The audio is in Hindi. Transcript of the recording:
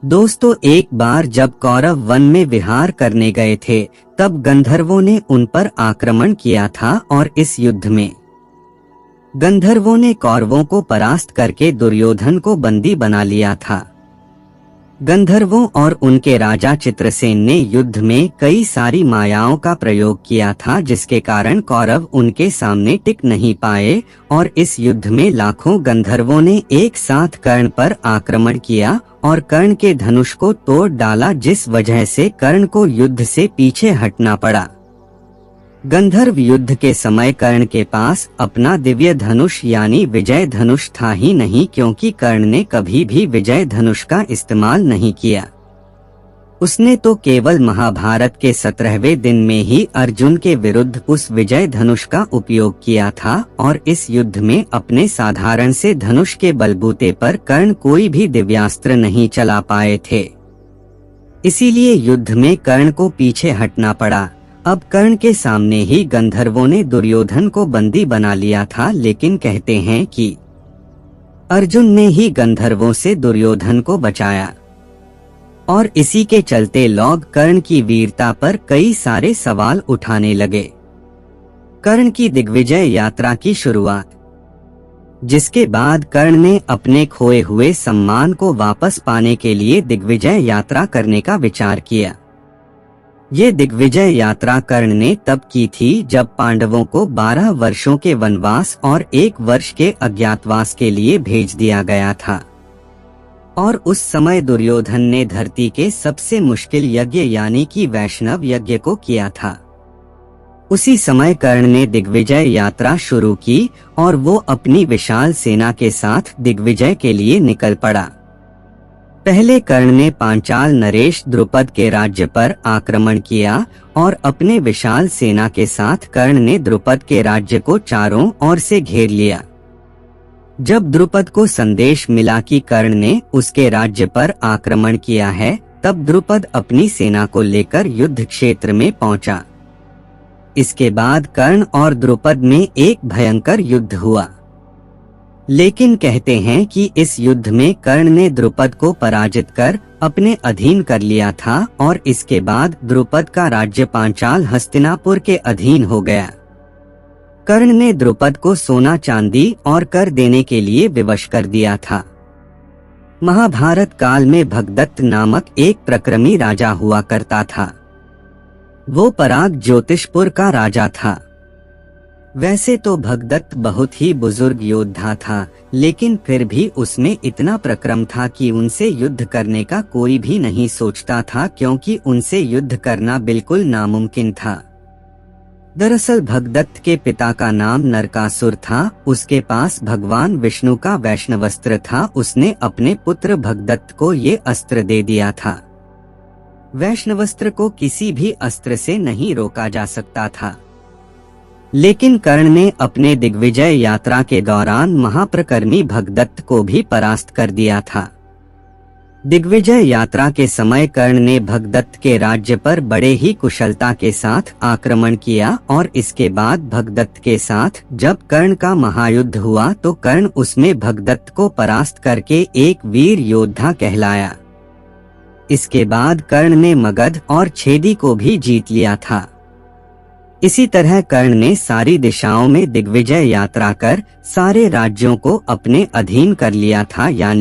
दोस्तों, एक बार जब कौरव वन में विहार करने गए थे, तब गंधर्वों ने उन पर आक्रमण किया था और इस युद्ध में गंधर्वों ने कौरवों को परास्त करके दुर्योधन को बंदी बना लिया था। गंधर्वों और उनके राजा चित्रसेन ने युद्ध में कई सारी मायाओं का प्रयोग किया था, जिसके कारण कौरव उनके सामने टिक नहीं पाए और इस युद्ध में लाखों गंधर्वों ने एक साथ कर्ण पर आक्रमण किया और कर्ण के धनुष को तोड़ डाला, जिस वजह से कर्ण को युद्ध से पीछे हटना पड़ा। गंधर्व युद्ध के समय कर्ण के पास अपना दिव्य धनुष यानी विजय धनुष था ही नहीं, क्योंकि कर्ण ने कभी भी विजय धनुष का इस्तेमाल नहीं किया। उसने तो केवल महाभारत के 17वें दिन में ही अर्जुन के विरुद्ध उस विजय धनुष का उपयोग किया था और इस युद्ध में अपने साधारण से धनुष के बलबूते पर कर्ण कोई भी दिव्यास्त्र नहीं चला पाए थे। इसीलिए युद्ध में कर्ण को पीछे हटना पड़ा। अब कर्ण के सामने ही गंधर्वों ने दुर्योधन को बंदी बना लिया था, लेकिन कहते हैं कि अर्जुन ने ही गंधर्वों से दुर्योधन को बचाया और इसी के चलते लोग कर्ण की वीरता पर कई सारे सवाल उठाने लगे। कर्ण की दिग्विजय यात्रा की शुरुआत, जिसके बाद कर्ण ने अपने खोए हुए सम्मान को वापस पाने के लिए दिग्विजय यात्रा करने का विचार किया। ये दिग्विजय यात्रा कर्ण ने तब की थी जब पांडवों को 12 वर्षों के वनवास और 1 वर्ष के अज्ञातवास के लिए भेज दिया गया था और उस समय दुर्योधन ने धरती के सबसे मुश्किल यज्ञ यानी कि वैष्णव यज्ञ को किया था। उसी समय कर्ण ने दिग्विजय यात्रा शुरू की और वो अपनी विशाल सेना के साथ दिग्विजय के लिए निकल पड़ा। पहले कर्ण ने पांचाल नरेश द्रुपद के राज्य पर आक्रमण किया और अपने विशाल सेना के साथ कर्ण ने द्रुपद के राज्य को चारों ओर से घेर लिया। जब द्रुपद को संदेश मिला कि कर्ण ने उसके राज्य पर आक्रमण किया है, तब द्रुपद अपनी सेना को लेकर युद्ध क्षेत्र में पहुंचा। इसके बाद कर्ण और द्रुपद में एक भयंकर युद्ध हुआ, लेकिन कहते हैं कि इस युद्ध में कर्ण ने द्रुपद को पराजित कर अपने अधीन कर लिया था और इसके बाद द्रुपद का राज्य पांचाल हस्तिनापुर के अधीन हो गया। कर्ण ने द्रुपद को सोना चांदी और कर देने के लिए विवश कर दिया था। महाभारत काल में भगदत्त नामक एक प्रक्रमी राजा हुआ करता था। वो पराग ज्योतिषपुर का राजा था। वैसे तो भगदत्त बहुत ही बुजुर्ग योद्धा था, लेकिन फिर भी उसमें इतना प्रक्रम था कि उनसे युद्ध करने का कोई भी नहीं सोचता था, क्योंकि उनसे युद्ध करना बिल्कुल नामुमकिन था। दरअसल भगदत्त के पिता का नाम नरकासुर था। उसके पास भगवान विष्णु का वैष्णवस्त्र था। उसने अपने पुत्र भगदत्त को ये अस्त्र दे दिया था। वैष्णवस्त्र को किसी भी अस्त्र से नहीं रोका जा सकता था, लेकिन कर्ण ने अपने दिग्विजय यात्रा के दौरान महाप्रकर्मी भगदत्त को भी परास्त कर दिया था। दिग्विजय यात्रा के समय कर्ण ने भगदत्त के राज्य पर बड़े ही कुशलता के साथ आक्रमण किया और इसके बाद भगदत्त के साथ जब कर्ण का महायुद्ध हुआ तो कर्ण उसमें भगदत्त को परास्त करके एक वीर योद्धा कहलाया। इसके बाद कर्ण ने मगध और छेदी को भी जीत लिया था। इसी तरह कर्ण ने सारी दिशाओं में दिग्विजय यात्रा कर सारे राज्यों को अपने अधीन कर लिया था, यानी